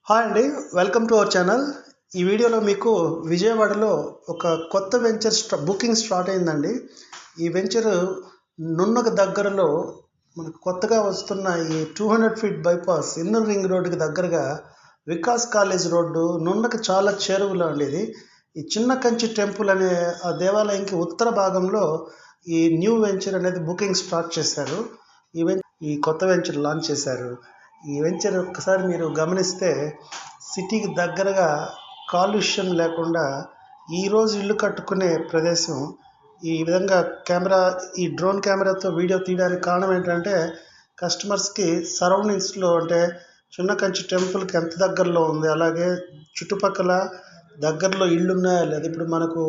Hi అండి, welcome to our channel. ఈ వీడియోలో మీకు విజయవాడలో ఒక కొత్త వెంచర్ బుకింగ్ స్టార్ట్ అయిందండి. ఈ వెంచర్ నున్నకు దగ్గరలో మనకు కొత్తగా వస్తున్న ఈ 200 ఫీట్ బైపాస్ ఇన్నర్ రింగ్ రోడ్డుకి దగ్గరగా వికాస్ కాలేజ్ రోడ్డు నున్నకు చాలా చేరువలో అండి. ఇది ఈ చిన్న కంచి టెంపుల్ అనే ఆ దేవాలయంకి ఉత్తర భాగంలో ఈ న్యూ వెంచర్ అనేది బుకింగ్ స్టార్ట్ చేశారు. ఈ కొత్త వెంచర్ లాంచ్ చేశారు. ఈ వెంచర్ ఒక్కసారి మీరు గమనిస్తే సిటీకి దగ్గరగా కాలుష్యం లేకుండా ఈరోజు ఇల్లు కట్టుకునే ప్రదేశం. ఈ విధంగా ఈ డ్రోన్ కెమెరాతో వీడియో తీయడానికి కారణం ఏంటంటే కస్టమర్స్కి సరౌండింగ్స్లో అంటే చిన్న కంచి టెంపుల్కి ఎంత దగ్గరలో ఉంది, అలాగే చుట్టుపక్కల దగ్గరలో ఇళ్ళు ఉన్నాయా లేదా. ఇప్పుడు మనకు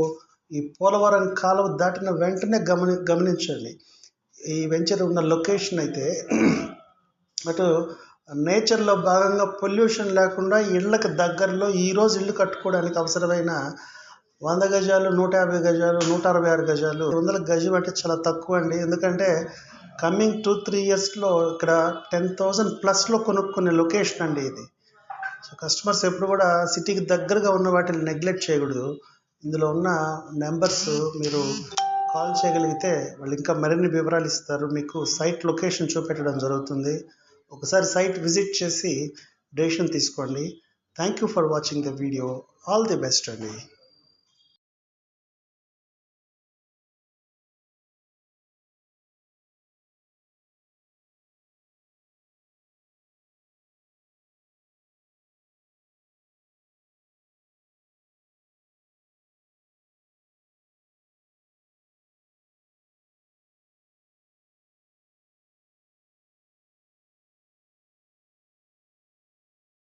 ఈ పోలవరం కాలువ దాటిన వెంటనే గమనించండి ఈ వెంచర్ ఉన్న లొకేషన్ అయితే అటు నేచర్లో భాగంగా పొల్యూషన్ లేకుండా ఇళ్ళకి దగ్గరలో ఈరోజు ఇల్లు కట్టుకోవడానికి అవసరమైన 100 గజాలు, 150 గజాలు, 166 గజాలు, 100 గజం అంటే చాలా తక్కువ అండి. ఎందుకంటే కమింగ్ 2-3 ఇయర్స్లో ఇక్కడ 10,000 ప్లస్లో కొనుక్కునే లొకేషన్ అండి ఇది. సో కస్టమర్స్ ఎప్పుడు కూడా సిటీకి దగ్గరగా ఉన్న వాటిని నెగ్లెక్ట్ చేయకూడదు. ఇందులో ఉన్న నెంబర్స్ మీరు కాల్ చేయగలిగితే వాళ్ళు ఇంకా మరిన్ని వివరాలు ఇస్తారు. మీకు సైట్ లొకేషన్ చూపెట్టడం జరుగుతుంది. ఒకసారి సైట్ విజిట్ చేసి డెసిషన్ తీసుకోండి. Thank you for watching the video. All the best అండి.